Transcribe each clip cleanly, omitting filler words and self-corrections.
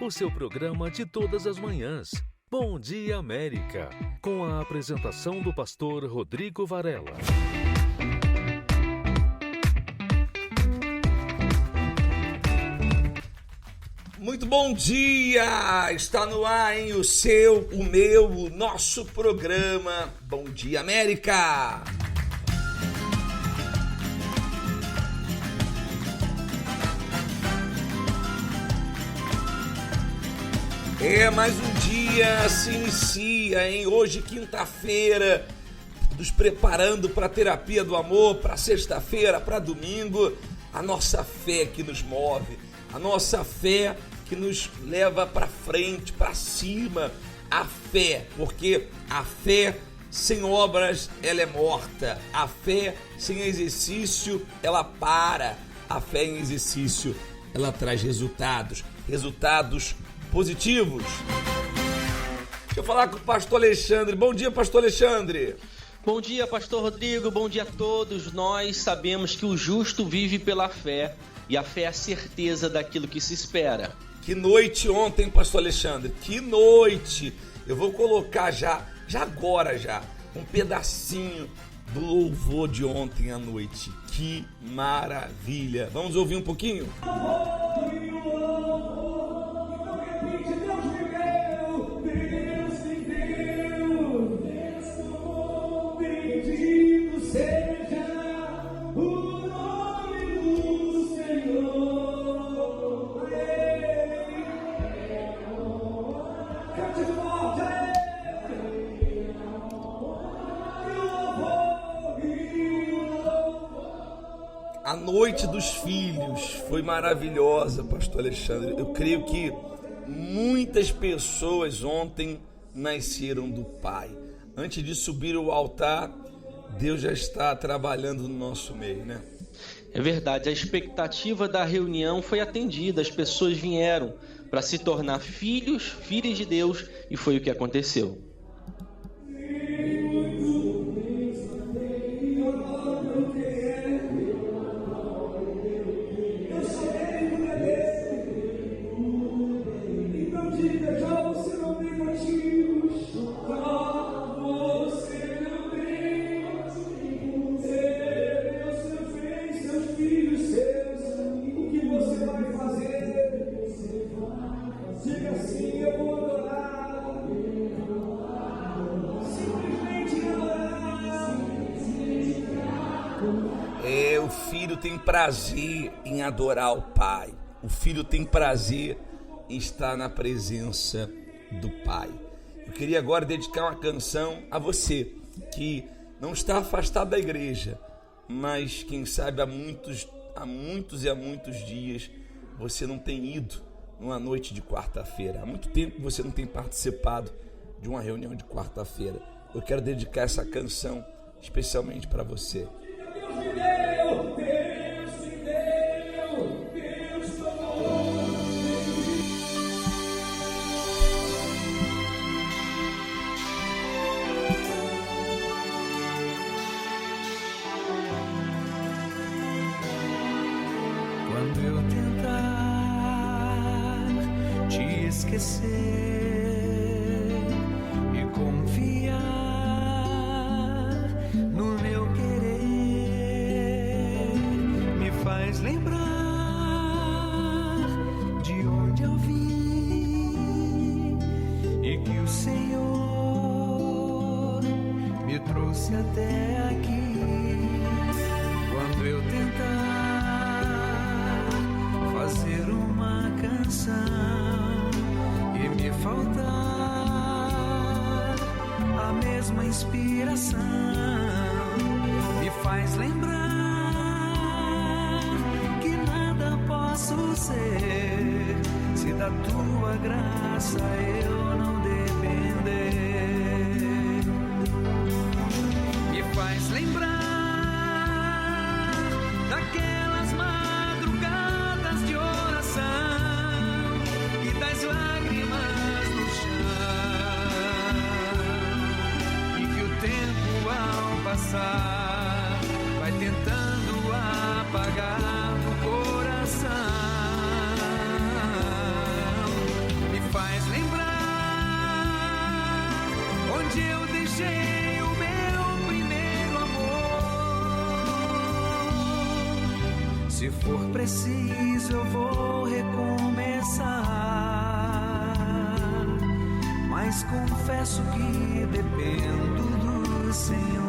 o seu programa de todas as manhãs. Bom Dia América, com a apresentação do pastor Rodrigo Varela. Muito bom dia! Está no ar, hein? O seu, o meu, o nosso programa Bom Dia América! Mais um dia se inicia, hein? Hoje, quinta-feira, nos preparando para a terapia do amor, para sexta-feira, para domingo. A nossa fé que nos move, a nossa fé que nos leva para frente, para cima. A fé, porque a fé sem obras, ela é morta. A fé sem exercício, ela para. A fé em exercício, ela traz resultados positivos. Deixa eu falar com o pastor Alexandre. Bom dia, pastor Alexandre. Bom dia, pastor Rodrigo. Bom dia a todos. Nós sabemos que o justo vive pela fé, e a fé é a certeza daquilo que se espera. Que noite ontem, pastor Alexandre. Que noite. Eu vou colocar já agora, um pedacinho do louvor de ontem à noite. Que maravilha. Vamos ouvir um pouquinho? A noite dos filhos foi maravilhosa, pastor Alexandre. Eu creio que muitas pessoas ontem nasceram do Pai. Antes de subir ao altar, Deus já está trabalhando no nosso meio, né? É verdade, a expectativa da reunião foi atendida, as pessoas vieram para se tornar filhos de Deus, e foi o que aconteceu. O filho tem prazer em adorar o Pai. O filho tem prazer em estar na presença do Pai. Eu queria agora dedicar uma canção a você que não está afastado da igreja, mas quem sabe há muitos dias você não tem ido numa noite de quarta-feira. Há muito tempo você não tem participado de uma reunião de quarta-feira. Eu quero dedicar essa canção especialmente para você. Quando eu tentar te esquecer e confiar no meu querer, me faz lembrar de onde eu vim e que o Senhor me trouxe até aqui. Quando eu tentar fazer uma canção e me faltar a mesma inspiração, me faz lembrar que nada posso ser se da tua graça eu não depender. Me faz lembrar daquelas madrugadas de oração e das lágrimas no chão, e que o tempo ao passar vai tentando apagar no coração. Se for preciso, eu vou recomeçar. Mas confesso que dependo do Senhor.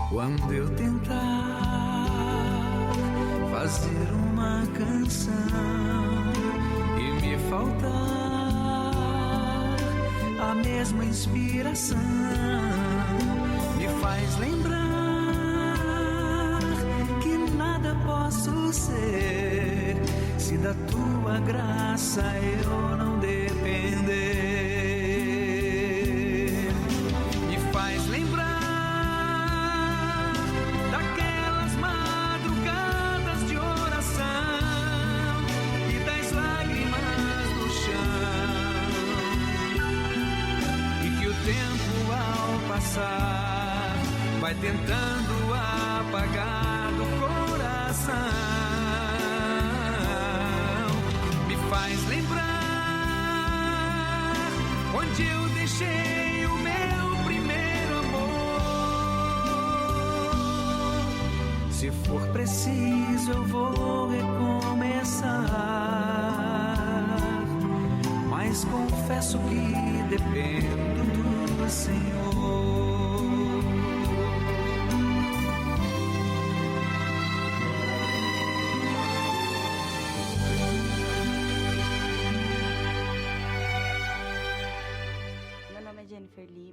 Quando eu tentar fazer uma canção e me faltar a mesma inspiração, me faz lembrar que nada posso ser se da tua graça eu não depender. Me faz lembrar vai tentando apagar do coração. Me faz lembrar onde eu deixei o meu primeiro amor. Se for preciso, eu vou recomeçar. Mas confesso que dependo do Senhor.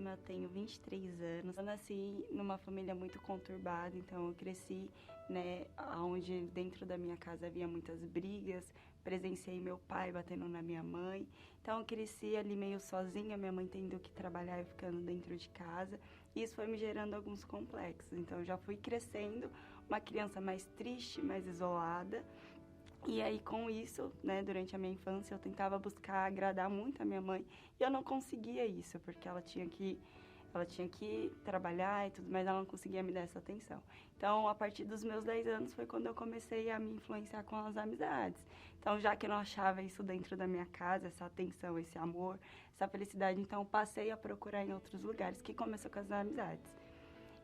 Eu tenho 23 anos. Eu nasci numa família muito conturbada, então eu cresci, onde dentro da minha casa havia muitas brigas, presenciei meu pai batendo na minha mãe. Então eu cresci ali meio sozinha, minha mãe tendo que trabalhar e ficando dentro de casa. E isso foi me gerando alguns complexos. Então eu já fui crescendo uma criança mais triste, mais isolada. E aí, com isso, durante a minha infância, eu tentava buscar agradar muito a minha mãe. E eu não conseguia isso, porque ela tinha que trabalhar e tudo, mas ela não conseguia me dar essa atenção. Então, a partir dos meus 10 anos, foi quando eu comecei a me influenciar com as amizades. Então, já que eu não achava isso dentro da minha casa, essa atenção, esse amor, essa felicidade, então eu passei a procurar em outros lugares, que começou com as amizades.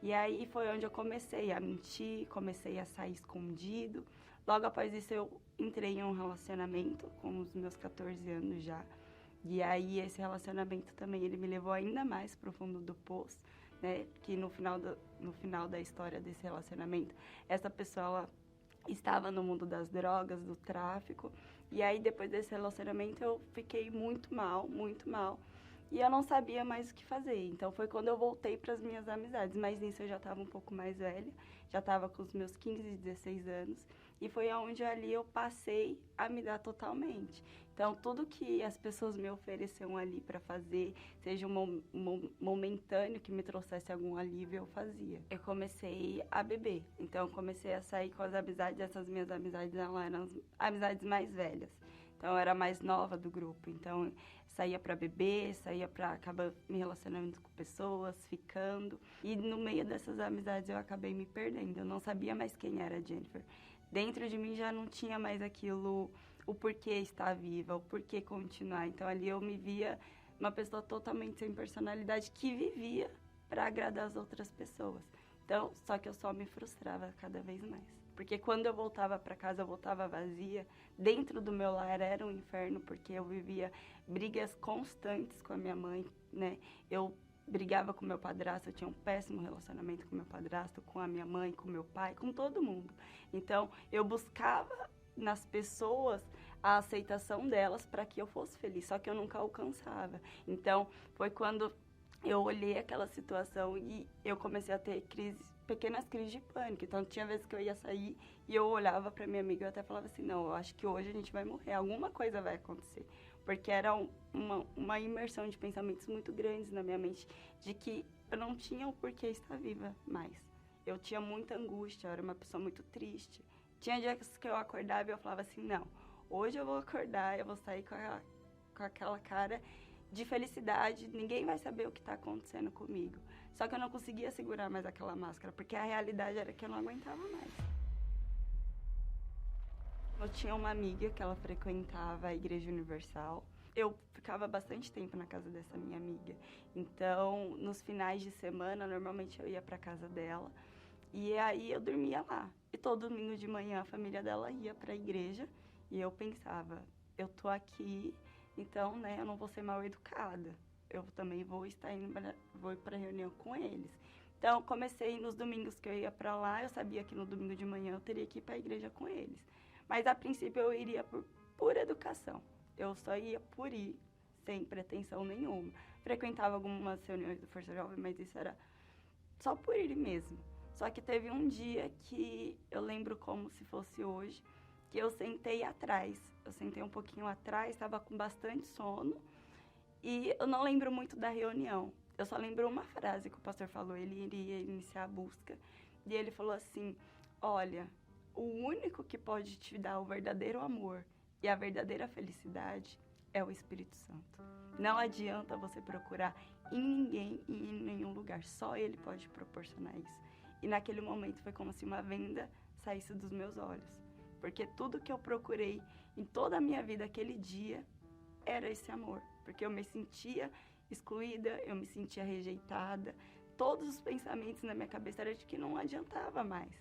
E aí, foi onde eu comecei a mentir, comecei a sair escondido. Logo após isso, eu entrei em um relacionamento com os meus 14 anos já. E aí, esse relacionamento também, ele me levou ainda mais pro fundo do poço, Que no final da história desse relacionamento, essa pessoa, ela estava no mundo das drogas, do tráfico. E aí, depois desse relacionamento, eu fiquei muito mal, muito mal. E eu não sabia mais o que fazer. Então, foi quando eu voltei para as minhas amizades. Mas nisso eu já estava um pouco mais velha. Já estava com os meus 15, 16 anos. E foi onde ali eu passei a me dar totalmente. Então, tudo que as pessoas me ofereciam ali para fazer, seja momentâneo, que me trouxesse algum alívio, eu fazia. Eu comecei a beber. Então, eu comecei a sair com as amizades. Essas minhas amizades, elas eram as amizades mais velhas. Então, eu era a mais nova do grupo. Então, saía para beber, saía para acabar me relacionando com pessoas, ficando. E no meio dessas amizades, eu acabei me perdendo. Eu não sabia mais quem era a Jennifer. Dentro de mim já não tinha mais aquilo, o porquê estar viva, o porquê continuar. Então, ali eu me via uma pessoa totalmente sem personalidade que vivia para agradar as outras pessoas. Então, só que eu só me frustrava cada vez mais. Porque quando eu voltava para casa, eu voltava vazia. Dentro do meu lar era um inferno, porque eu vivia brigas constantes com a minha mãe, Eu brigava com meu padrasto, eu tinha um péssimo relacionamento com meu padrasto, com a minha mãe, com meu pai, com todo mundo. Então, eu buscava nas pessoas a aceitação delas para que eu fosse feliz, só que eu nunca alcançava. Então, foi quando eu olhei aquela situação e eu comecei a ter pequenas crises de pânico. Então, tinha vezes que eu ia sair e eu olhava para minha amiga e eu até falava assim, não, eu acho que hoje a gente vai morrer, alguma coisa vai acontecer. Porque era uma imersão de pensamentos muito grandes na minha mente, de que eu não tinha o porquê estar viva mais. Eu tinha muita angústia, eu era uma pessoa muito triste. Tinha dias que eu acordava e eu falava assim, não, hoje eu vou acordar, eu vou sair com aquela cara de felicidade, ninguém vai saber o que está acontecendo comigo. Só que eu não conseguia segurar mais aquela máscara, porque a realidade era que eu não aguentava mais. Eu tinha uma amiga que ela frequentava a Igreja Universal. Eu ficava bastante tempo na casa dessa minha amiga. Então, nos finais de semana, normalmente eu ia para casa dela. E aí eu dormia lá. E todo domingo de manhã a família dela ia para a igreja. E eu pensava, eu tô aqui, então, né, eu não vou ser mal educada. Eu também vou estar indo vou ir para reunião com eles. Então, comecei nos domingos que eu ia para lá. Eu sabia que no domingo de manhã eu teria que ir para a igreja com eles. Mas, a princípio, eu iria por pura educação. Eu só ia por ir, sem pretensão nenhuma. Frequentava algumas reuniões do Força Jovem, mas isso era só por ir mesmo. Só que teve um dia que eu lembro como se fosse hoje, que eu sentei atrás. Eu sentei um pouquinho atrás, estava com bastante sono e eu não lembro muito da reunião. Eu só lembro uma frase que o pastor falou, ele iria iniciar a busca. E ele falou assim, olha, o único que pode te dar o verdadeiro amor e a verdadeira felicidade é o Espírito Santo. Não adianta você procurar em ninguém e em nenhum lugar. Só Ele pode proporcionar isso. E naquele momento foi como se uma venda saísse dos meus olhos. Porque tudo que eu procurei em toda a minha vida aquele dia era esse amor. Porque eu me sentia excluída, eu me sentia rejeitada. Todos os pensamentos na minha cabeça eram de que não adiantava mais.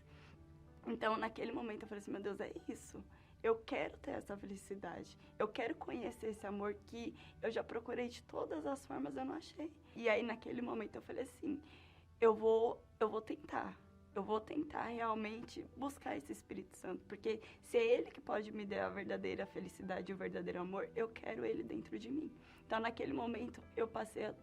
Então, naquele momento, eu falei assim, meu Deus, é isso. Eu quero ter essa felicidade. Eu quero conhecer esse amor que eu já procurei de todas as formas, eu não achei. E aí, naquele momento, eu falei assim, eu vou tentar. Eu vou tentar realmente buscar esse Espírito Santo. Porque se é Ele que pode me dar a verdadeira felicidade e o verdadeiro amor, eu quero Ele dentro de mim. Então, naquele momento, eu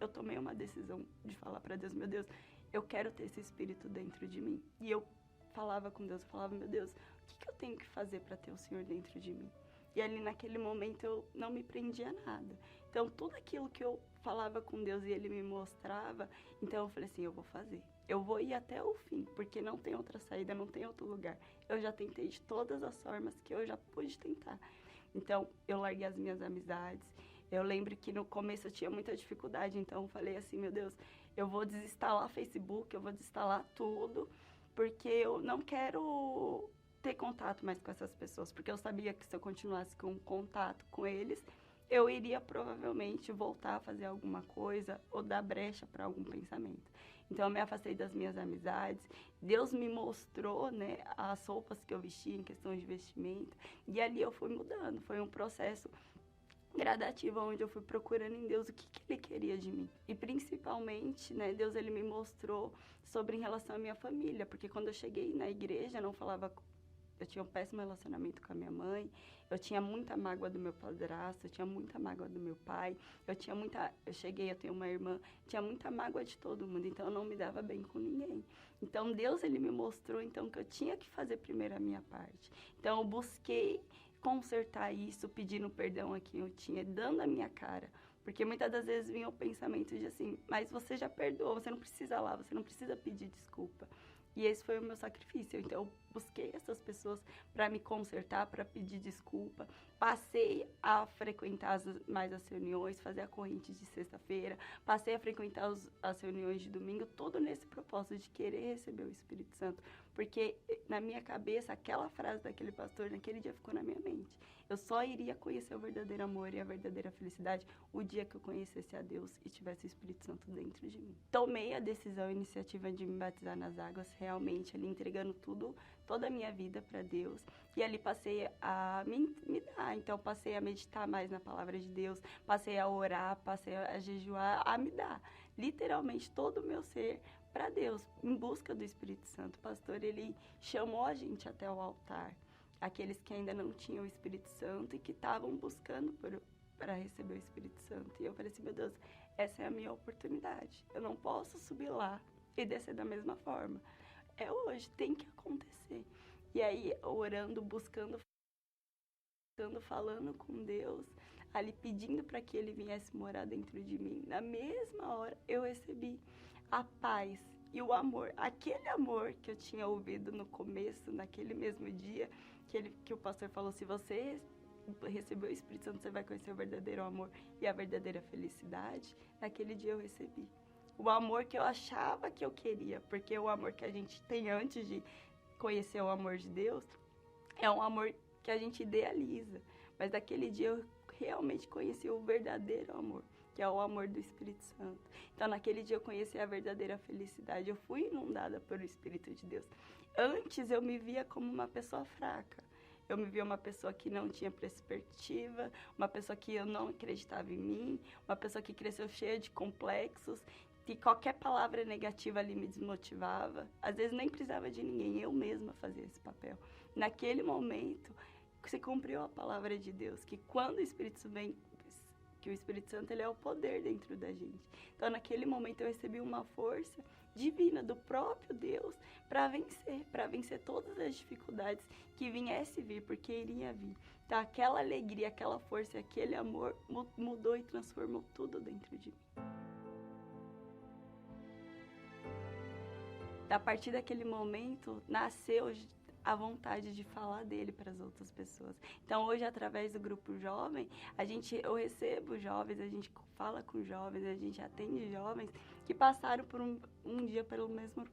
tomei uma decisão de falar para Deus, meu Deus, eu quero ter esse Espírito dentro de mim. E eu falava com Deus, eu falava, meu Deus, o que eu tenho que fazer para ter o Senhor dentro de mim? E ali naquele momento eu não me prendia a nada. Então tudo aquilo que eu falava com Deus e Ele me mostrava, então eu falei assim, eu vou fazer. Eu vou ir até o fim, porque não tem outra saída, não tem outro lugar. Eu já tentei de todas as formas que eu já pude tentar. Então eu larguei as minhas amizades. Eu lembro que no começo eu tinha muita dificuldade, então eu falei assim, meu Deus, eu vou desinstalar Facebook, eu vou desinstalar tudo, porque eu não quero ter contato mais com essas pessoas, porque eu sabia que se eu continuasse com contato com eles, eu iria provavelmente voltar a fazer alguma coisa ou dar brecha para algum pensamento. Então eu me afastei das minhas amizades, Deus me mostrou, né, as roupas que eu vestia em questão de vestimenta, e ali eu fui mudando, foi um processo gradativa, onde eu fui procurando em Deus o que Ele queria de mim. E principalmente, né, Deus ele me mostrou sobre em relação à minha família, porque quando eu cheguei na igreja, eu tinha um péssimo relacionamento com a minha mãe, eu tinha muita mágoa do meu padrasto, eu tinha muita mágoa do meu pai, eu tenho uma irmã, tinha muita mágoa de todo mundo, então eu não me dava bem com ninguém. Então Deus ele me mostrou então que eu tinha que fazer primeiro a minha parte. Então eu busquei consertar isso, pedindo perdão a quem eu tinha, dando a minha cara. Porque muitas das vezes vinha o pensamento de assim, mas você já perdoou, você não precisa lá, você não precisa pedir desculpa. E esse foi o meu sacrifício. Então, eu busquei essas pessoas para me consertar, para pedir desculpa. Passei a frequentar mais as reuniões, fazer a corrente de sexta-feira. Passei a frequentar as reuniões de domingo, tudo nesse propósito de querer receber o Espírito Santo. Porque na minha cabeça, aquela frase daquele pastor, naquele dia ficou na minha mente. Eu só iria conhecer o verdadeiro amor e a verdadeira felicidade o dia que eu conhecesse a Deus e tivesse o Espírito Santo dentro de mim. Tomei a decisão, a iniciativa de me batizar nas águas, realmente ali entregando toda a minha vida para Deus. E ali passei a me dar. Então, passei a meditar mais na palavra de Deus, passei a orar, passei a jejuar, a me dar. Literalmente, todo o meu ser para Deus, em busca do Espírito Santo. O pastor, ele chamou a gente até o altar. Aqueles que ainda não tinham o Espírito Santo e que estavam buscando para receber o Espírito Santo. E eu falei assim, meu Deus, essa é a minha oportunidade. Eu não posso subir lá e descer da mesma forma. É hoje, tem que acontecer. E aí, orando, buscando, falando com Deus, ali pedindo para que Ele viesse morar dentro de mim. Na mesma hora, eu recebi a paz E o amor, aquele amor que eu tinha ouvido no começo, naquele mesmo dia, que o pastor falou, se você receber o Espírito Santo, você vai conhecer o verdadeiro amor e a verdadeira felicidade. Naquele dia eu recebi. O amor que eu achava que eu queria, porque o amor que a gente tem antes de conhecer o amor de Deus é um amor que a gente idealiza. Mas naquele dia eu realmente conheci o verdadeiro amor, que é o amor do Espírito Santo. Então, naquele dia eu conheci a verdadeira felicidade. Eu fui inundada pelo Espírito de Deus. Antes, eu me via como uma pessoa fraca. Eu me via uma pessoa que não tinha perspectiva, uma pessoa que eu não acreditava em mim, uma pessoa que cresceu cheia de complexos, que qualquer palavra negativa ali me desmotivava. Às vezes nem precisava de ninguém, eu mesma fazia esse papel. Naquele momento, se cumpriu a palavra de Deus, que quando o Espírito vem, que o Espírito Santo ele é o poder dentro da gente. Então, naquele momento, eu recebi uma força divina do próprio Deus para vencer todas as dificuldades que viesse vir, porque iria vir. Então, aquela alegria, aquela força, aquele amor mudou e transformou tudo dentro de mim. A partir daquele momento, nasceu a vontade de falar dele para as outras pessoas. Então, hoje, através do Grupo Jovem, eu recebo jovens, a gente fala com jovens, a gente atende jovens que passaram por um dia pelo mesmo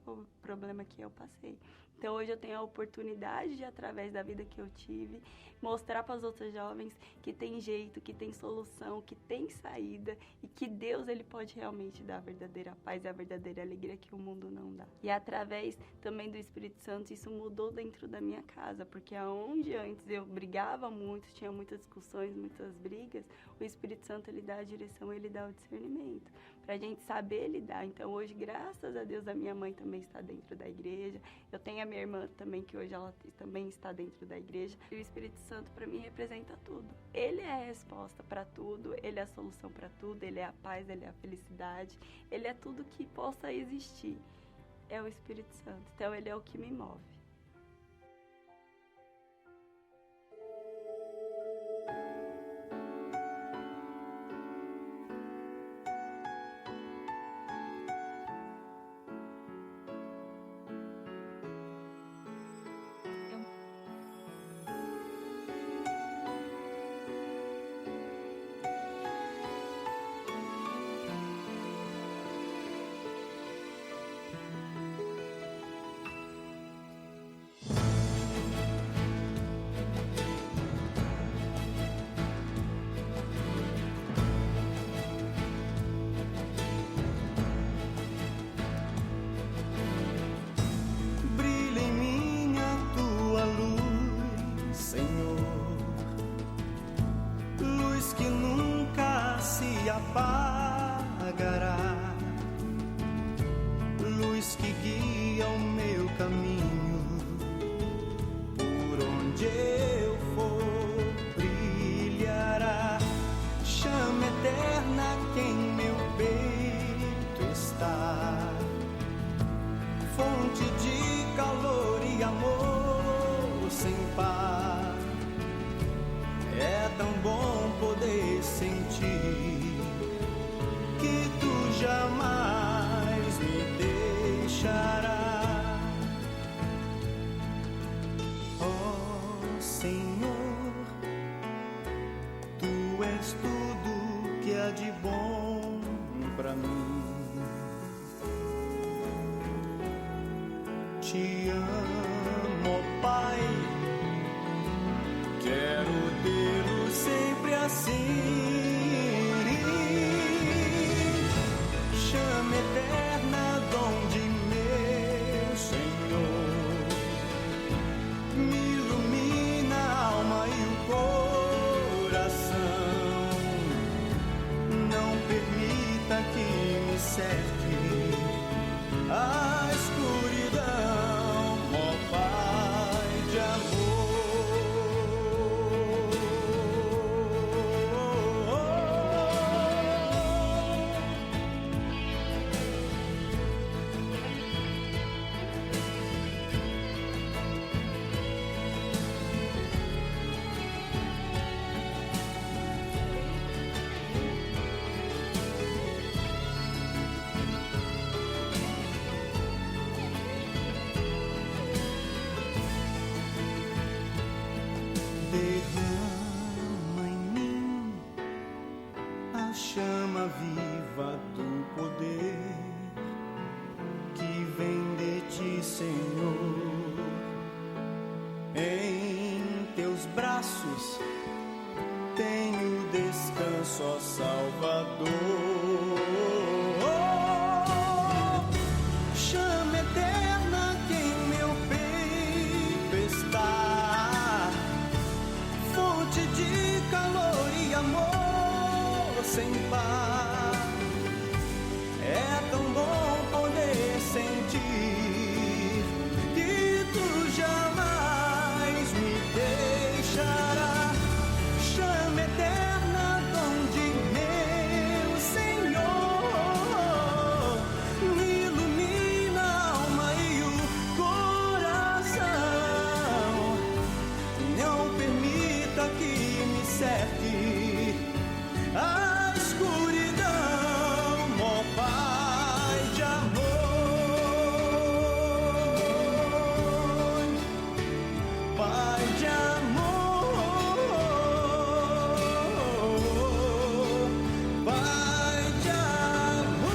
problema que eu passei. Então, hoje eu tenho a oportunidade de, através da vida que eu tive, mostrar para os outros jovens que tem jeito, que tem solução, que tem saída e que Deus ele pode realmente dar a verdadeira paz e a verdadeira alegria que o mundo não dá. E através também do Espírito Santo, isso mudou dentro da minha casa, porque onde antes eu brigava muito, tinha muitas discussões, muitas brigas, o Espírito Santo ele dá a direção, ele dá o discernimento, para a gente saber lidar. Então hoje, graças a Deus, a minha mãe também está dentro da igreja, eu tenho a minha irmã também, que hoje ela também está dentro da igreja, e o Espírito Santo para mim representa tudo. Ele é a resposta para tudo, ele é a solução para tudo, ele é a paz, ele é a felicidade, ele é tudo que possa existir. É o Espírito Santo, então ele é o que me move. apagará, luz que guia o meu caminho, por onde eu for brilhará, chama eterna que em meu peito está, fonte de calor e amor sem par. É tão bom poder sentir que tu jamais me deixarás. Oh Senhor, tu és tudo que há de bom pra mim. Te amo, oh Pai, quero tê-lo sempre assim. Chama eterna, dom de meu Senhor, me ilumina a alma e o coração. Não permita que me cerque a escuridão. chama viva do poder que vem de ti, Senhor. Em teus braços tenho descanso, ó Salvador. Chama eterna que em meu peito está, fonte de calor e amor sem par. É tão bom poder sentir que tu jamais me deixará. Chama eterna, dom de meu Senhor, me ilumina a alma e o coração. Não permita que me cerque a escuridão, ó Pai de amor. Pai de amor, Pai de amor.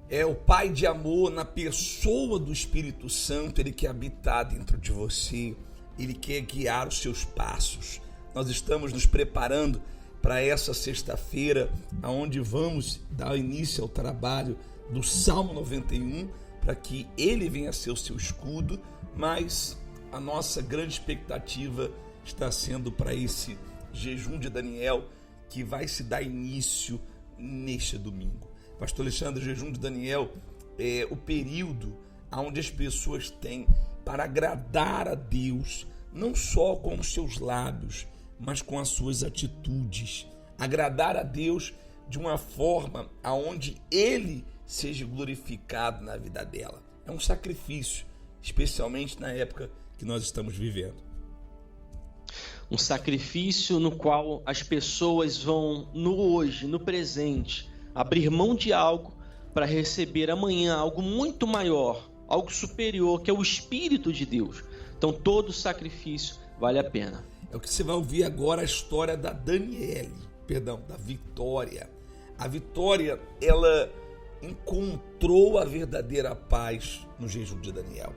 É o Pai de amor na pessoa do Espírito Santo. Ele quer habitar dentro de você, ele quer guiar os seus passos. Nós estamos nos preparando para essa sexta-feira, onde vamos dar início ao trabalho do Salmo 91, para que ele venha a ser o seu escudo, mas a nossa grande expectativa está sendo para esse jejum de Daniel, que vai se dar início neste domingo. Pastor Alexandre, o jejum de Daniel é o período onde as pessoas têm para agradar a Deus, não só com os seus lábios, mas com as suas atitudes. Agradar a Deus de uma forma aonde Ele seja glorificado na vida dela. É um sacrifício, especialmente na época que nós estamos vivendo. Um sacrifício no qual as pessoas vão, no hoje, no presente, abrir mão de algo para receber amanhã algo muito maior, algo superior, que é o Espírito de Deus. Então todo sacrifício vale a pena. É o que você vai ouvir agora, a história da da Vitória. A Vitória, ela encontrou a verdadeira paz no jejum de Daniel.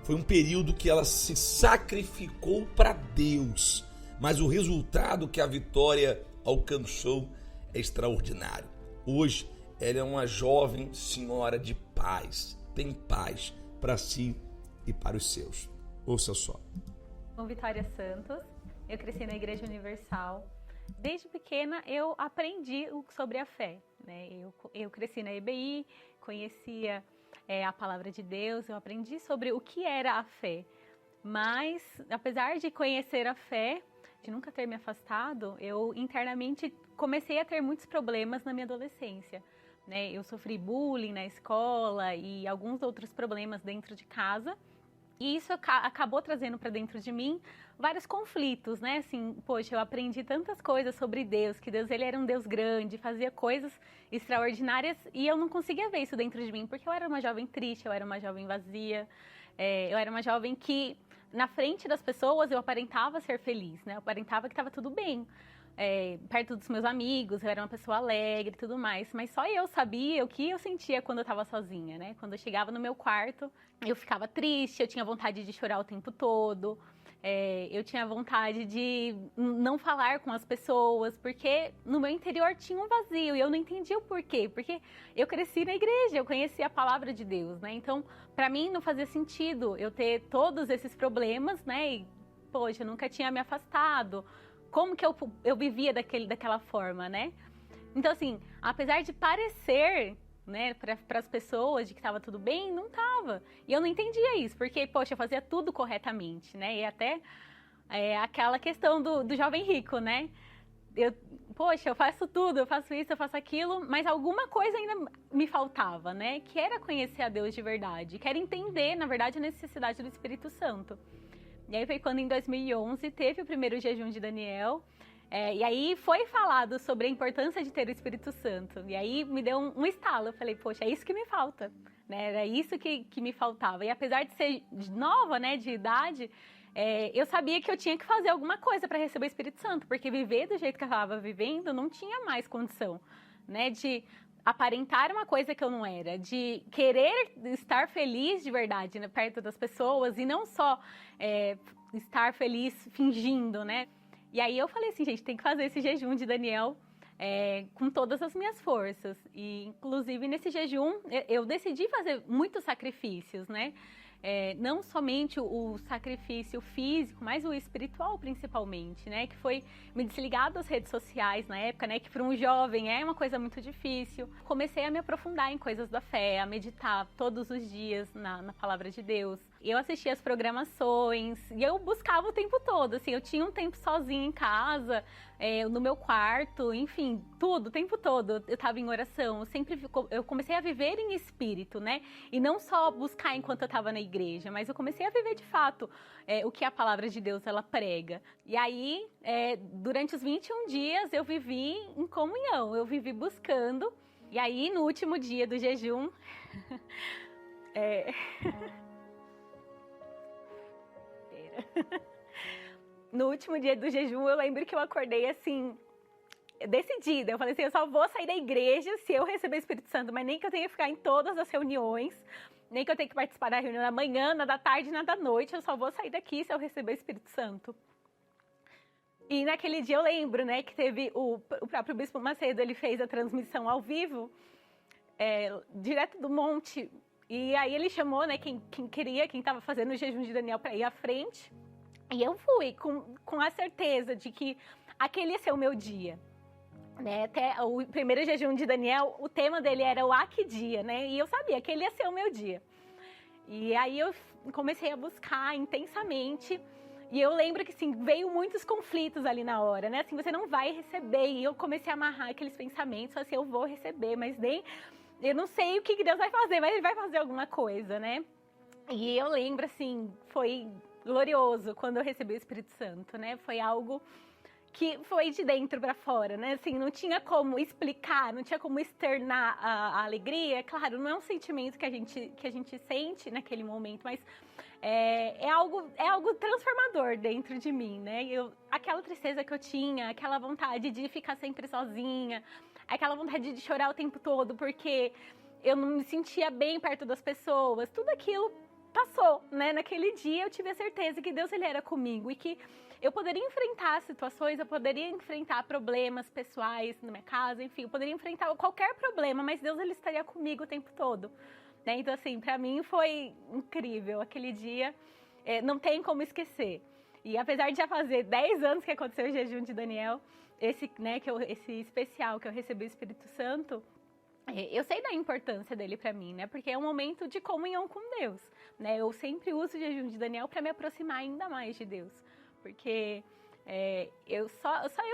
Foi um período que ela se sacrificou para Deus, mas o resultado que a Vitória alcançou é extraordinário. Hoje, ela é uma jovem senhora de paz, tem paz para si e para os seus. Ouça só. Sou Vitória Santos, eu cresci na Igreja Universal. Desde pequena eu aprendi sobre a fé, né? Eu cresci na EBI, conhecia a palavra de Deus, eu aprendi sobre o que era a fé. Mas, apesar de conhecer a fé, de nunca ter me afastado, eu internamente comecei a ter muitos problemas na minha adolescência, né? Eu sofri bullying na escola e alguns outros problemas dentro de casa. E isso acabou trazendo para dentro de mim vários conflitos, né? Assim, poxa, eu aprendi tantas coisas sobre Deus, que Deus ele era um Deus grande, fazia coisas extraordinárias e eu não conseguia ver isso dentro de mim, porque eu era uma jovem triste, eu era uma jovem vazia, eu era uma jovem que, na frente das pessoas, eu aparentava ser feliz, né? Eu aparentava que estava tudo bem. Perto dos meus amigos, eu era uma pessoa alegre e tudo mais, mas só eu sabia o que eu sentia quando eu estava sozinha, né? Quando eu chegava no meu quarto, eu ficava triste, eu tinha vontade de chorar o tempo todo, eu tinha vontade de não falar com as pessoas, porque no meu interior tinha um vazio e eu não entendia o porquê, porque eu cresci na igreja, eu conhecia a palavra de Deus, né? Então, para mim não fazia sentido eu ter todos esses problemas, né? E, poxa, eu nunca tinha me afastado. Como que eu vivia daquela forma, né? Então, assim, apesar de parecer, né, para as pessoas de que estava tudo bem, não estava. E eu não entendia isso, porque, poxa, eu fazia tudo corretamente, né? E até aquela questão do jovem rico, né? Poxa, eu faço tudo, eu faço isso, eu faço aquilo, mas alguma coisa ainda me faltava, né? Que era conhecer a Deus de verdade, que era entender, na verdade, a necessidade do Espírito Santo. E aí foi quando em 2011 teve o primeiro jejum de Daniel, e aí foi falado sobre a importância de ter o Espírito Santo. E aí me deu um estalo, eu falei, poxa, é isso que me falta, né? Era isso que me faltava. E apesar de ser nova, né, de idade, eu sabia que eu tinha que fazer alguma coisa para receber o Espírito Santo, porque viver do jeito que eu estava vivendo não tinha mais condição, né, de aparentar uma coisa que eu não era, de querer estar feliz de verdade, né, perto das pessoas e não só estar feliz fingindo, né? E aí eu falei assim, gente, tem que fazer esse jejum de Daniel com todas as minhas forças. E, inclusive, nesse jejum, eu decidi fazer muitos sacrifícios, né? Não somente o sacrifício físico, mas o espiritual principalmente, né? Que foi me desligar das redes sociais na época, né? Que para um jovem é uma coisa muito difícil. Comecei a me aprofundar em coisas da fé, a meditar todos os dias na palavra de Deus. Eu assistia as programações e eu buscava o tempo todo, assim, eu tinha um tempo sozinha em casa, no meu quarto, enfim, tudo, o tempo todo eu estava em oração, eu comecei a viver em espírito, né, e não só buscar enquanto eu estava na igreja, mas eu comecei a viver de fato o que a palavra de Deus, ela prega. E aí, durante os 21 dias eu vivi em comunhão, eu vivi buscando, e aí no último dia do jejum, no último dia do jejum, eu lembro que eu acordei assim, decidida. Eu falei assim, eu só vou sair da igreja se eu receber o Espírito Santo, mas nem que eu tenha que ficar em todas as reuniões, nem que eu tenha que participar da reunião da manhã, na da tarde, na da noite, eu só vou sair daqui se eu receber o Espírito Santo. E naquele dia eu lembro, né, que teve o próprio Bispo Macedo, ele fez a transmissão ao vivo, direto do monte. E aí ele chamou, né, quem estava fazendo o jejum de Daniel para ir à frente. E eu fui com a certeza de que aquele ia ser o meu dia. Né? Até o primeiro jejum de Daniel, o tema dele era o Aqui Dia, né? E eu sabia que ele ia ser o meu dia. E aí eu comecei a buscar intensamente. E eu lembro que, assim, veio muitos conflitos ali na hora, né? Assim, você não vai receber. E eu comecei a amarrar aqueles pensamentos, assim, eu vou receber, mas nem... Eu não sei o que Deus vai fazer, mas Ele vai fazer alguma coisa, né? E eu lembro, assim, foi glorioso quando eu recebi o Espírito Santo, né? Foi algo que foi de dentro para fora, né? Assim, não tinha como explicar, não tinha como externar a alegria. Claro, não é um sentimento que a gente sente naquele momento, mas é algo transformador dentro de mim, né? Aquela tristeza que eu tinha, aquela vontade de ficar sempre sozinha, aquela vontade de chorar o tempo todo porque eu não me sentia bem perto das pessoas, tudo aquilo passou, né? Naquele dia eu tive a certeza que Deus, Ele era comigo e que eu poderia enfrentar situações, eu poderia enfrentar problemas pessoais na minha casa, enfim, eu poderia enfrentar qualquer problema, mas Deus, Ele estaria comigo o tempo todo, né? Então, assim, pra mim foi incrível aquele dia, não tem como esquecer. E apesar de já fazer 10 anos que aconteceu o jejum de Daniel, esse especial que eu recebi o Espírito Santo, eu sei da importância dele pra mim, né? Porque é um momento de comunhão com Deus, né? Eu sempre uso o jejum de Daniel para me aproximar ainda mais de Deus, porque eu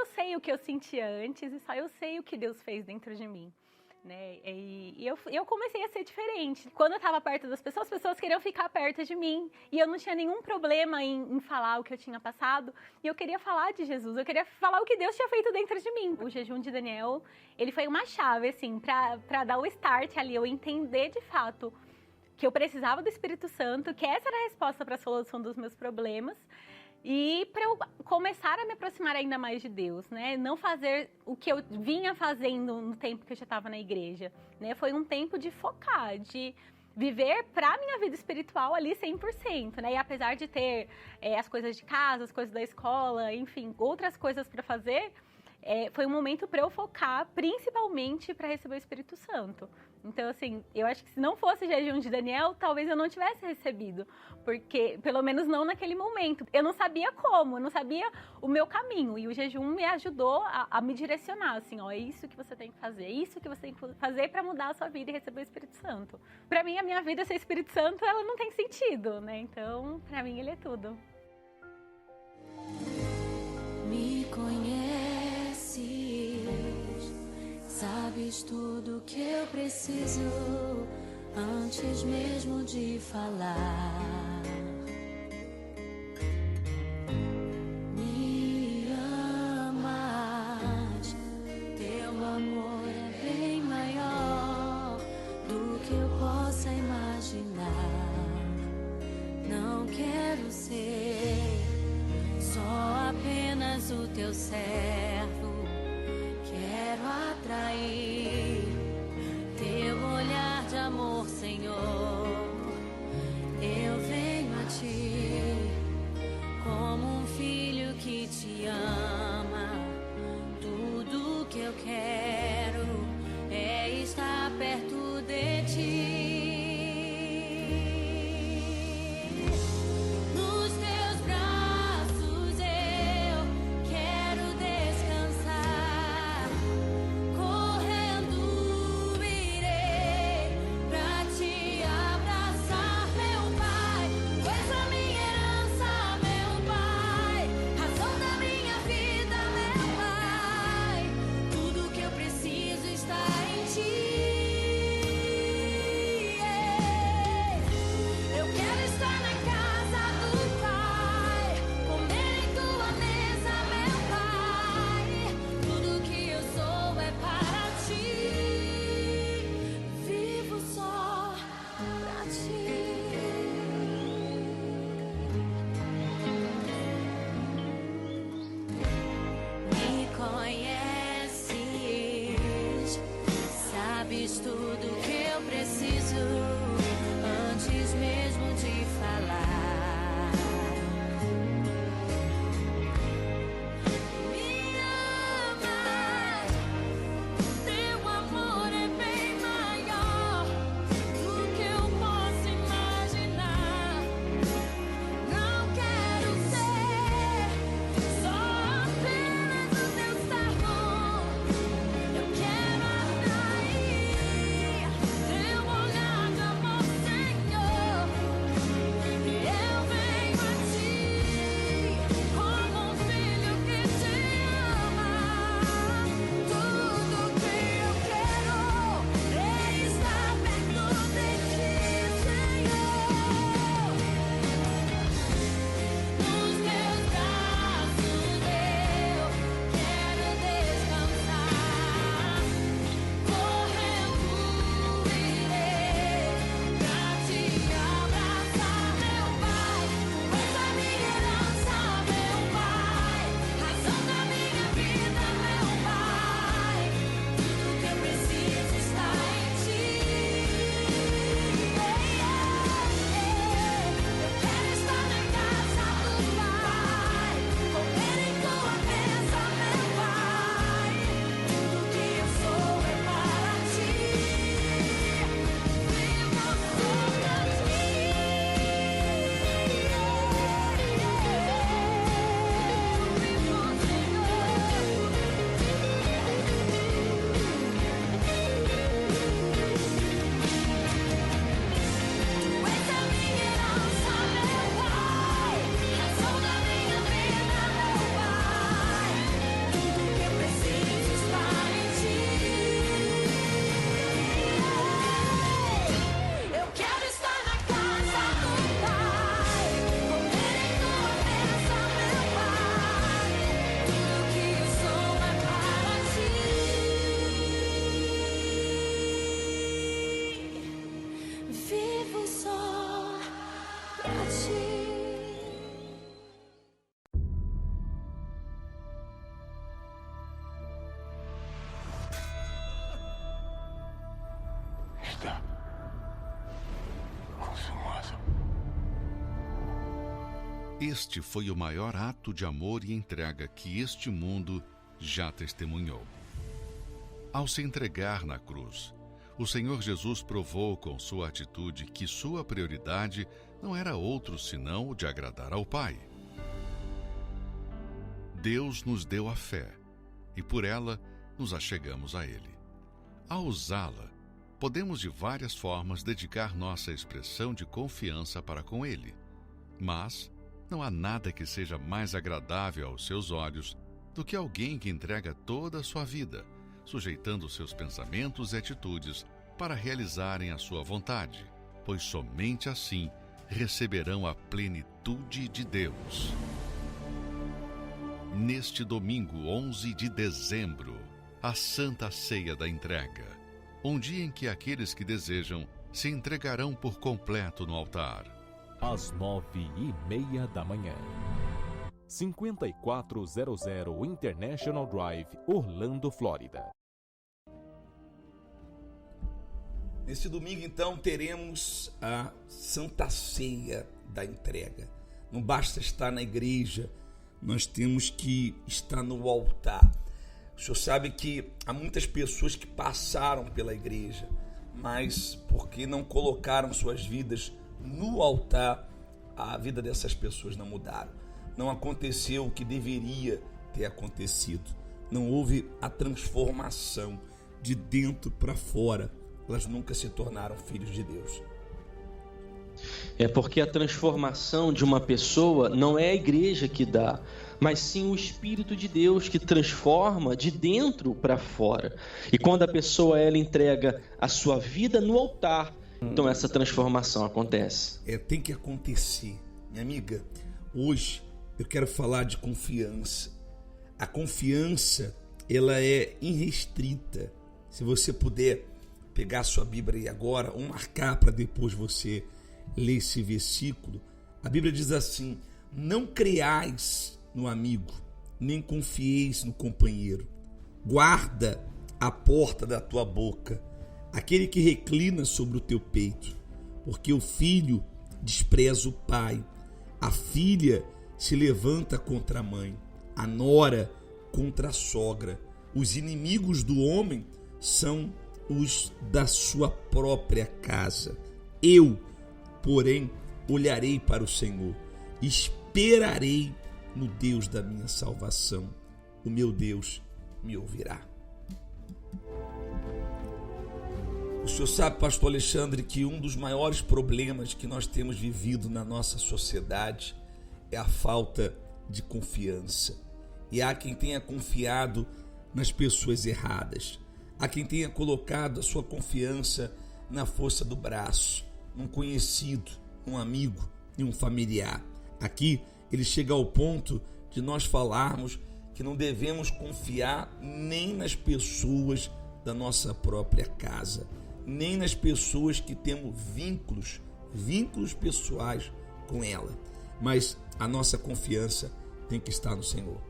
sei o que eu sentia antes e só eu sei o que Deus fez dentro de mim, né? E eu comecei a ser diferente. Quando eu estava perto das pessoas, as pessoas queriam ficar perto de mim e eu não tinha nenhum problema em falar o que eu tinha passado. E eu queria falar de Jesus, eu queria falar o que Deus tinha feito dentro de mim. O jejum de Daniel, ele foi uma chave, assim, para dar o start ali, eu entender de fato que eu precisava do Espírito Santo, que essa era a resposta para a solução dos meus problemas. E para eu começar a me aproximar ainda mais de Deus, né? Não fazer o que eu vinha fazendo no tempo que eu já estava na igreja, né? Foi um tempo de focar, de viver para a minha vida espiritual ali 100%, né? E apesar de ter as coisas de casa, as coisas da escola, enfim, outras coisas para fazer, foi um momento para eu focar principalmente para receber o Espírito Santo. Então, assim, eu acho que se não fosse jejum de Daniel, talvez eu não tivesse recebido, porque, pelo menos não naquele momento. Eu não sabia como, eu não sabia o meu caminho, e o jejum me ajudou a me direcionar, assim, ó, é isso que você tem que fazer, é isso que você tem que fazer para mudar a sua vida e receber o Espírito Santo. Para mim, a minha vida sem Espírito Santo, ela não tem sentido, né? Então, para mim, ele é tudo. Me conheces, sabes tudo que eu preciso antes mesmo de falar. Me amas, teu amor é bem maior do que eu possa imaginar. Não quero ser está consumado. Este foi o maior ato de amor e entrega que este mundo já testemunhou. Ao se entregar na cruz, o Senhor Jesus provou com sua atitude que sua prioridade não era outro senão o de agradar ao Pai. Deus nos deu a fé e por ela nos achegamos a Ele. Ao usá-la, podemos de várias formas dedicar nossa expressão de confiança para com Ele. Mas não há nada que seja mais agradável aos seus olhos do que alguém que entrega toda a sua vida, sujeitando seus pensamentos e atitudes para realizarem a sua vontade, pois somente assim receberão a plenitude de Deus. Neste domingo 11 de dezembro, a Santa Ceia da Entrega, um dia em que aqueles que desejam se entregarão por completo no altar. Às 9:30 da manhã. 5400 International Drive, Orlando, Flórida. Neste domingo, então, teremos a Santa Ceia da Entrega. Não basta estar na igreja, nós temos que estar no altar. O senhor sabe que há muitas pessoas que passaram pela igreja, mas porque não colocaram suas vidas no altar, a vida dessas pessoas não mudaram. Não aconteceu o que deveria ter acontecido. Não houve a transformação de dentro para fora. Elas nunca se tornaram filhos de Deus. É porque a transformação de uma pessoa não é a igreja que dá, mas sim o Espírito de Deus que transforma de dentro para fora. E quando a pessoa ela entrega a sua vida no altar, então essa transformação acontece. Tem que acontecer. Minha amiga, hoje eu quero falar de confiança. A confiança, ela é irrestrita. Se você puder pegar a sua Bíblia aí agora, ou marcar para depois você ler esse versículo, a Bíblia diz assim: não creais no amigo, nem confieis no companheiro. Guarda a porta da tua boca aquele que reclina sobre o teu peito, porque o filho despreza o pai, a filha se levanta contra a mãe, a nora contra a sogra. Os inimigos do homem são os da sua própria casa. Eu, porém, olharei para o Senhor, esperarei no Deus da minha salvação. O meu Deus me ouvirá. O senhor sabe, pastor Alexandre, que um dos maiores problemas que nós temos vivido na nossa sociedade é a falta de confiança. E há quem tenha confiado nas pessoas erradas. Há quem tenha colocado a sua confiança na força do braço, num conhecido, num amigo e um familiar. Aqui ele chega ao ponto de nós falarmos que não devemos confiar nem nas pessoas da nossa própria casa, nem nas pessoas que temos vínculos pessoais com ela. Mas a nossa confiança tem que estar no Senhor.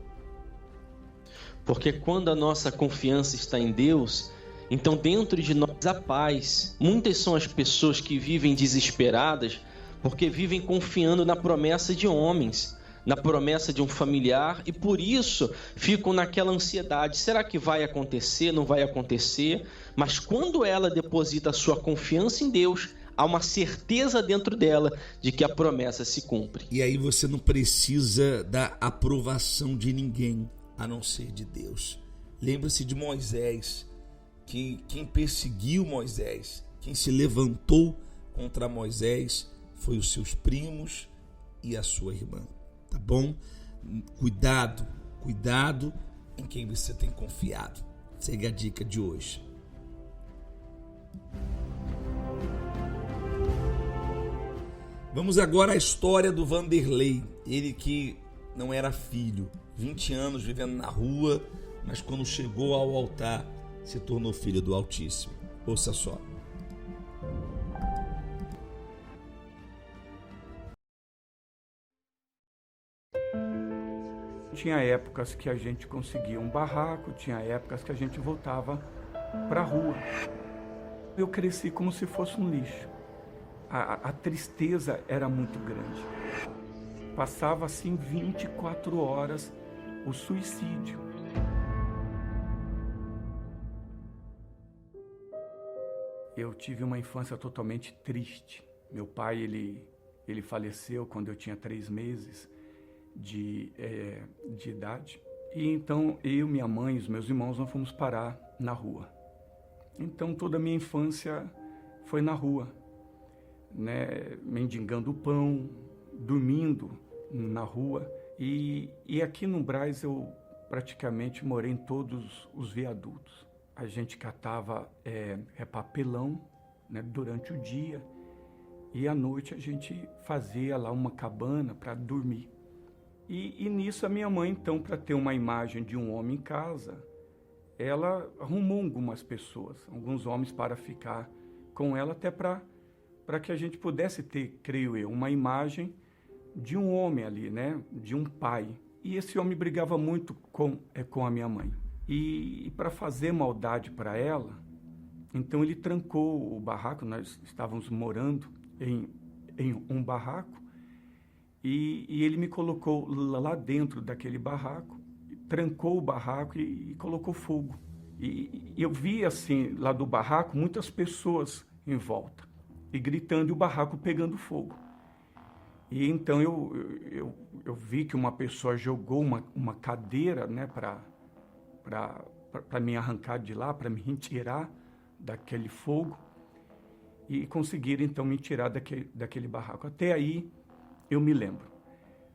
Porque quando a nossa confiança está em Deus, então dentro de nós há paz. Muitas são as pessoas que vivem desesperadas porque vivem confiando na promessa de homens, na promessa de um familiar, e por isso ficam naquela ansiedade. Será que vai acontecer? Não vai acontecer? Mas quando ela deposita a sua confiança em Deus, há uma certeza dentro dela de que a promessa se cumpre. E aí você não precisa da aprovação de ninguém, a não ser de Deus. Lembra-se de Moisés, que quem perseguiu Moisés, quem se levantou contra Moisés, foi os seus primos e a sua irmã. Tá bom? Cuidado em quem você tem confiado. Segue a dica de hoje. Vamos agora à história do Vanderlei. Ele que não era filho, 20 anos vivendo na rua, mas quando chegou ao altar, se tornou filho do Altíssimo. Ouça só. Tinha épocas que a gente conseguia um barraco, tinha épocas que a gente voltava para a rua. Eu cresci como se fosse um lixo. A tristeza era muito grande. Passava assim 24 horas o suicídio. Eu tive uma infância totalmente triste. Meu pai, ele faleceu quando eu tinha 3 meses de idade. E então eu, minha mãe e os meus irmãos, nós fomos parar na rua. Então toda a minha infância foi na rua, né? Mendigando pão, dormindo na rua. E aqui no Brás eu praticamente morei em todos os viadutos. A gente catava papelão, né, durante o dia, e à noite a gente fazia lá uma cabana para dormir. E nisso a minha mãe, então, para ter uma imagem de um homem em casa, ela arrumou algumas pessoas, alguns homens para ficar com ela, até para que a gente pudesse ter, creio eu, uma imagem de um homem ali, né, de um pai. E esse homem brigava muito com a minha mãe. E para fazer maldade para ela, então ele trancou o barraco. Nós estávamos morando em um barraco, e ele me colocou lá dentro daquele barraco, trancou o barraco e colocou fogo. E eu vi assim, lá do barraco, muitas pessoas em volta, e gritando, e o barraco pegando fogo. E então eu vi que uma pessoa jogou uma cadeira, né, para me arrancar de lá, para me tirar daquele fogo, e conseguiram então me tirar daquele barraco. Até aí eu me lembro.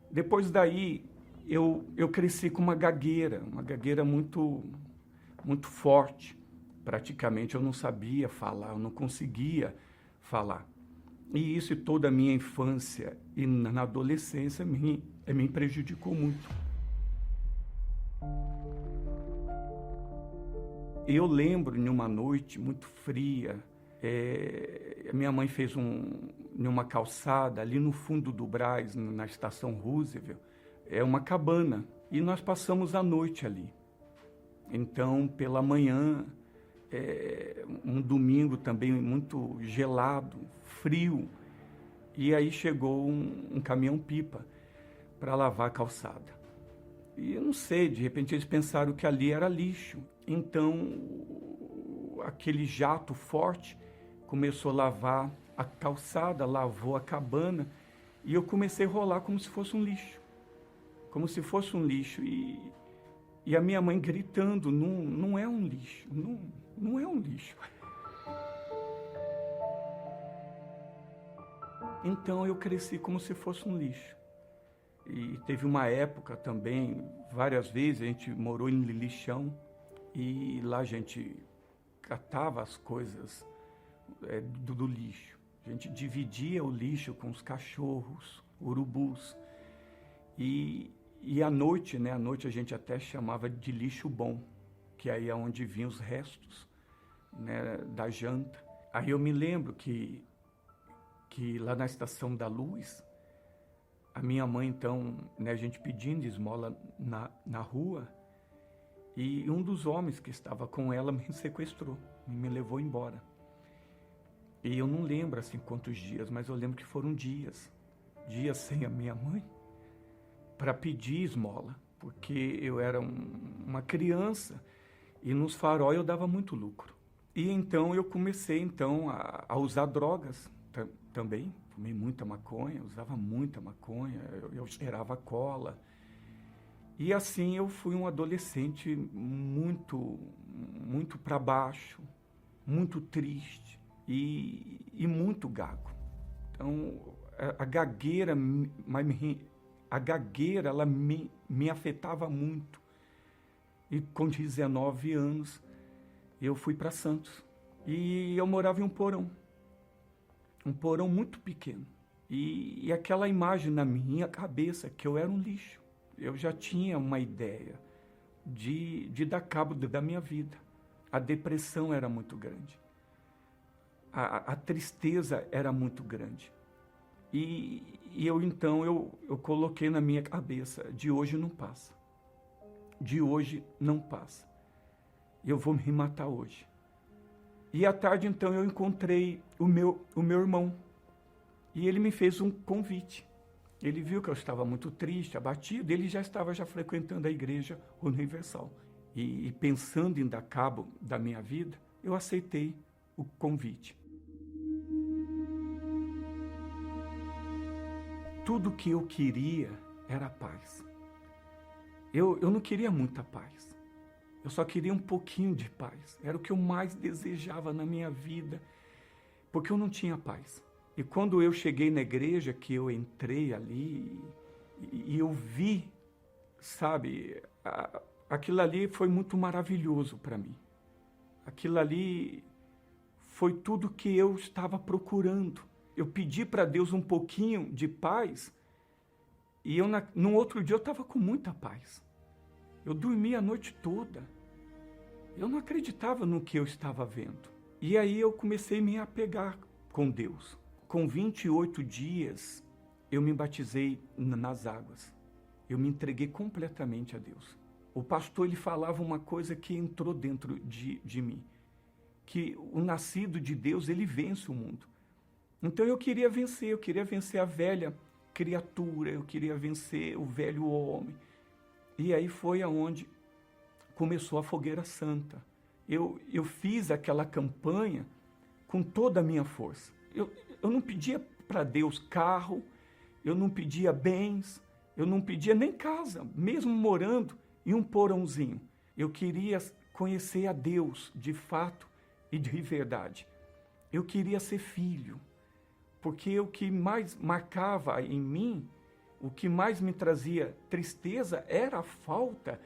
Depois daí eu cresci com uma gagueira muito, muito forte. Praticamente eu não sabia falar, eu não conseguia falar. E isso toda a minha infância e na adolescência me prejudicou muito. Eu lembro de uma noite muito fria, minha mãe fez numa calçada ali no fundo do Brás, na estação Roosevelt, uma cabana, e nós passamos a noite ali. Então, pela manhã, um domingo também muito gelado, frio, e aí chegou um caminhão-pipa para lavar a calçada. E eu não sei, de repente eles pensaram que ali era lixo. Então, aquele jato forte começou a lavar a calçada, lavou a cabana, e eu comecei a rolar como se fosse um lixo. Como se fosse um lixo. E a minha mãe gritando, não é um lixo, não é um lixo. Então eu cresci como se fosse um lixo. E teve uma época também, várias vezes, a gente morou em lixão, e lá a gente catava as coisas do lixo. A gente dividia o lixo com os cachorros, urubus. E à noite, né? À noite a gente até chamava de lixo bom, que aí é onde vinham os restos, né, da janta. Aí eu me lembro que lá na Estação da Luz, a minha mãe, então, né, a gente pedindo esmola na rua, e um dos homens que estava com ela me sequestrou, me levou embora. E eu não lembro assim quantos dias, mas eu lembro que foram dias sem a minha mãe, para pedir esmola, porque eu era uma criança e nos faróis eu dava muito lucro. E então eu comecei então a usar drogas também. Fumei muita maconha, usava muita maconha, eu cheirava cola. E assim eu fui um adolescente muito, muito para baixo, muito triste e muito gago. Então a gagueira ela me afetava muito. E com 19 anos eu fui para Santos. E eu morava em um porão muito pequeno. E aquela imagem na minha cabeça que eu era um lixo. Eu já tinha uma ideia de dar cabo da minha vida. A depressão era muito grande. A tristeza era muito grande. E eu então eu coloquei na minha cabeça, de hoje não passa. De hoje não passa. Eu vou me matar hoje. E à tarde, então, eu encontrei o meu irmão. E ele me fez um convite. Ele viu que eu estava muito triste, abatido, ele já estava frequentando a Igreja Universal. E pensando em dar cabo da minha vida, eu aceitei o convite. Tudo que eu queria era paz. Eu não queria muita paz. Eu só queria um pouquinho de paz. Era o que eu mais desejava na minha vida, porque eu não tinha paz. E quando eu cheguei na igreja, que eu entrei ali e eu vi, sabe, aquilo ali foi muito maravilhoso para mim. Aquilo ali foi tudo que eu estava procurando. Eu pedi para Deus um pouquinho de paz e no outro dia eu estava com muita paz. Eu dormia a noite toda. Eu não acreditava no que eu estava vendo. E aí eu comecei a me apegar com Deus. Com 28 dias, eu me batizei nas águas. Eu me entreguei completamente a Deus. O pastor, ele falava uma coisa que entrou dentro de mim. Que o nascido de Deus, ele vence o mundo. Então eu queria vencer a velha criatura, eu queria vencer o velho homem. E aí foi aonde começou a Fogueira Santa. Eu fiz aquela campanha com toda a minha força. Eu não pedia para Deus carro, eu não pedia bens, eu não pedia nem casa, mesmo morando em um porãozinho. Eu queria conhecer a Deus de fato e de verdade. Eu queria ser filho, porque o que mais marcava em mim, o que mais me trazia tristeza era a falta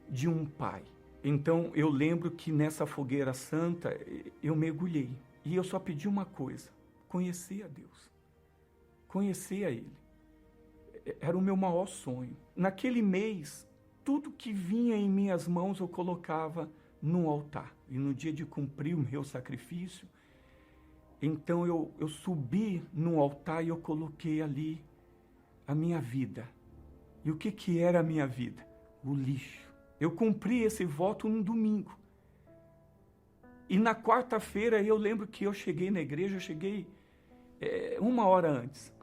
de um pai. Então eu lembro que nessa Fogueira Santa eu mergulhei e eu só pedi uma coisa: conhecer a Deus, conhecer a Ele. Era o meu maior sonho. Naquele mês, tudo que vinha em minhas mãos eu colocava no altar. E no dia de cumprir o meu sacrifício, então eu subi no altar e eu coloquei ali a minha vida. E o que era a minha vida? O lixo. Eu cumpri esse voto no domingo. E na quarta-feira eu lembro que eu cheguei na igreja, eu cheguei 1 hora antes.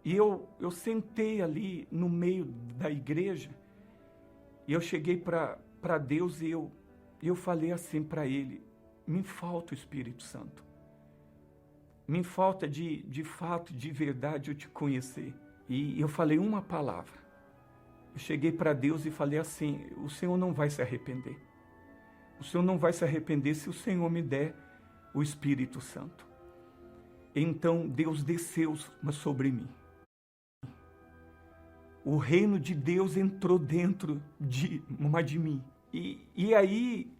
E eu sentei ali no meio da igreja, e eu cheguei para Deus e eu falei assim para Ele: me falta o Espírito Santo. Me falta de fato, de verdade, eu te conhecer. E eu falei uma palavra. Eu cheguei para Deus e falei assim: o Senhor não vai se arrepender. O Senhor não vai se arrepender se o Senhor me der o Espírito Santo. Então Deus desceu sobre mim. O reino de Deus entrou dentro de mim. E aí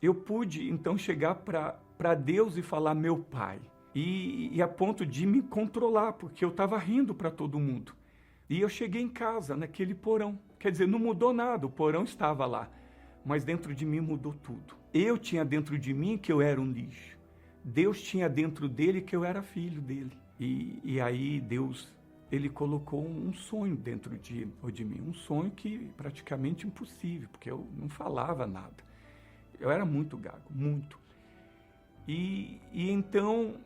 eu pude então chegar para Deus e falar: meu Pai. E a ponto de me controlar, porque eu estava rindo para todo mundo. E eu cheguei em casa, naquele porão. Quer dizer, não mudou nada, o porão estava lá. Mas dentro de mim mudou tudo. Eu tinha dentro de mim que eu era um lixo. Deus tinha dentro dele que eu era filho dele. E aí Deus, ele colocou um sonho dentro de mim. Um sonho que praticamente impossível, porque eu não falava nada. Eu era muito gago, muito. E então,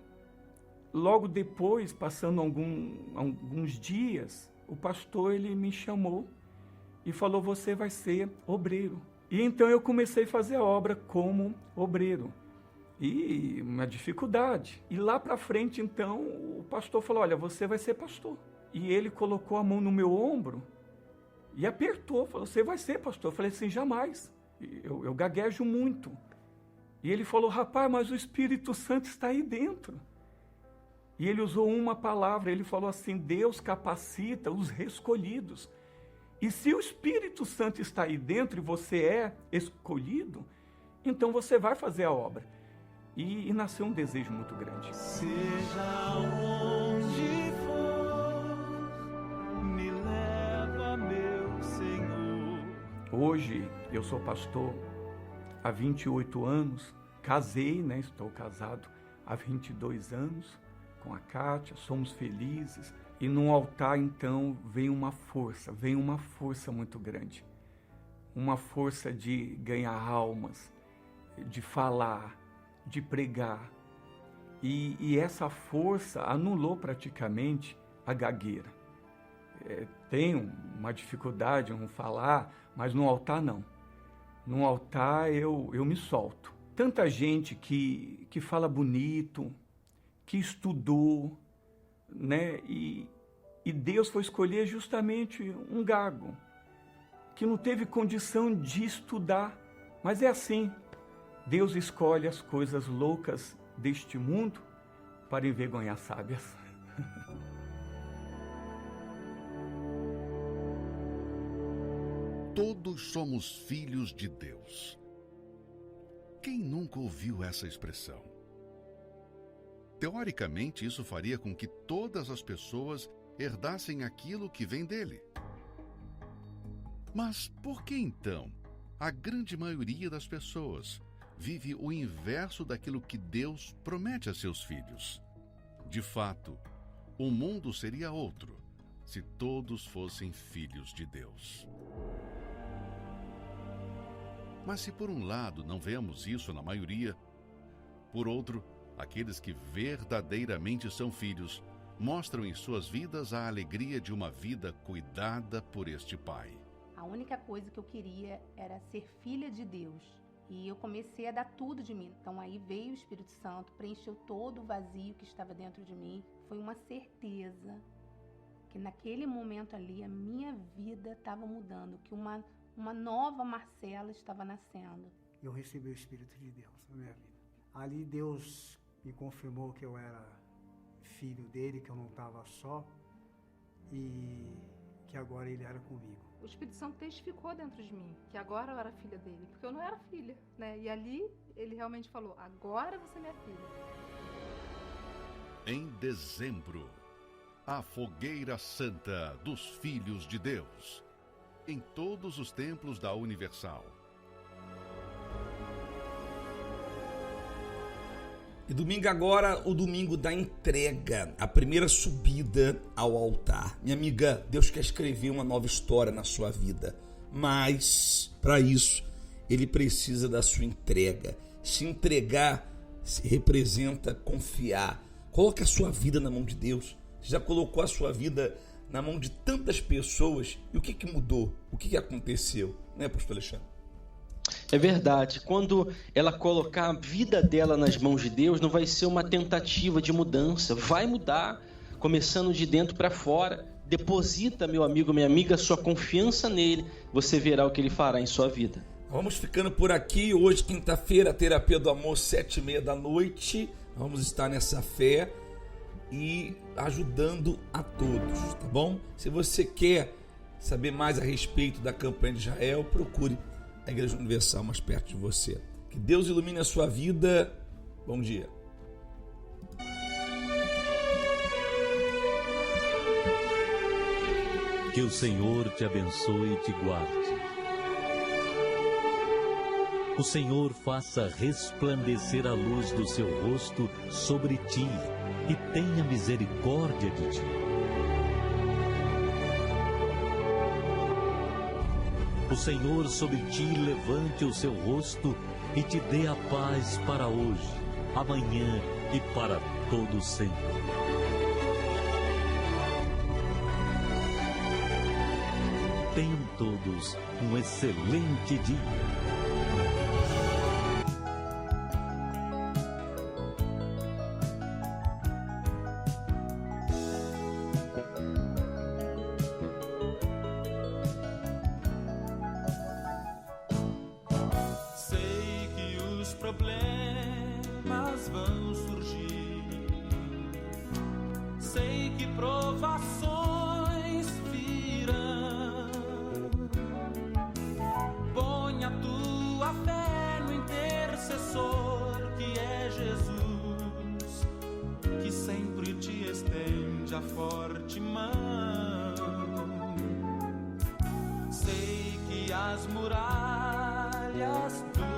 logo depois, passando alguns dias, o pastor, ele me chamou e falou: você vai ser obreiro. E então eu comecei a fazer a obra como obreiro. E uma dificuldade. E lá para frente, então, o pastor falou: olha, você vai ser pastor. E ele colocou a mão no meu ombro e apertou, falou: você vai ser pastor. Eu falei assim: jamais. Eu gaguejo muito. E ele falou: rapaz, mas o Espírito Santo está aí dentro. E ele usou uma palavra, ele falou assim: Deus capacita os escolhidos. E se o Espírito Santo está aí dentro e você é escolhido, então você vai fazer a obra. E nasceu um desejo muito grande. Seja onde for, me leva, meu Senhor. Hoje eu sou pastor há 28 anos, casei, né? Estou casado há 22 anos com a Kátia, somos felizes. E no altar, então, vem uma força muito grande. Uma força de ganhar almas, de falar, de pregar. E essa força anulou praticamente a gagueira. Tenho uma dificuldade em falar, mas no altar não. No altar eu me solto. Tanta gente que fala bonito, que estudou, né? E Deus foi escolher justamente um gago, que não teve condição de estudar. Mas é assim, Deus escolhe as coisas loucas deste mundo para envergonhar sábias. Todos somos filhos de Deus. Quem nunca ouviu essa expressão? Teoricamente, isso faria com que todas as pessoas herdassem aquilo que vem dele. Mas por que então a grande maioria das pessoas vive o inverso daquilo que Deus promete a seus filhos? De fato, o mundo seria outro se todos fossem filhos de Deus. Mas se por um lado não vemos isso na maioria, por outro, aqueles que verdadeiramente são filhos mostram em suas vidas a alegria de uma vida cuidada por este Pai. A única coisa que eu queria era ser filha de Deus. E eu comecei a dar tudo de mim. Então aí veio o Espírito Santo, preencheu todo o vazio que estava dentro de mim. Foi uma certeza que naquele momento ali a minha vida estava mudando, que uma nova Marcela estava nascendo. Eu recebi o Espírito de Deus na minha vida. Ali Deus me confirmou que eu era filho dele, que eu não estava só e que agora ele era comigo. O Espírito Santo testificou dentro de mim que agora eu era filha dele, porque eu não era filha, né? E ali ele realmente falou, agora você é minha filha. Em dezembro, a Fogueira Santa dos Filhos de Deus, em todos os templos da Universal. E domingo agora, o domingo da entrega, a primeira subida ao altar. Minha amiga, Deus quer escrever uma nova história na sua vida, mas para isso Ele precisa da sua entrega. Se entregar se representa confiar. Coloque a sua vida na mão de Deus. Você já colocou a sua vida na mão de tantas pessoas e o que mudou? O que aconteceu? Né, pastor Alexandre? É verdade. Quando ela colocar a vida dela nas mãos de Deus, não vai ser uma tentativa de mudança. Vai mudar, começando de dentro para fora. Deposita, meu amigo, minha amiga, sua confiança nele. Você verá o que ele fará em sua vida. Vamos ficando por aqui. Hoje, quinta-feira, Terapia do Amor, 7h30. Vamos estar nessa fé e ajudando a todos, tá bom? Se você quer saber mais a respeito da campanha de Israel, procure a Igreja Universal mais perto de você. Que Deus ilumine a sua vida. Bom dia. Que o Senhor te abençoe e te guarde. O Senhor faça resplandecer a luz do seu rosto sobre ti e tenha misericórdia de ti. O Senhor sobre ti levante o seu rosto e te dê a paz para hoje, amanhã e para todo sempre. Tenham todos um excelente dia. Problemas vão surgir. Sei que provações virão. Põe a tua fé no intercessor que é Jesus, que sempre te estende a forte mão. Sei que as muralhas do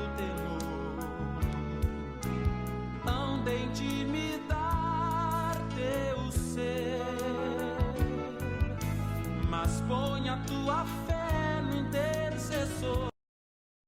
de intimidar teu ser, mas põe a tua fé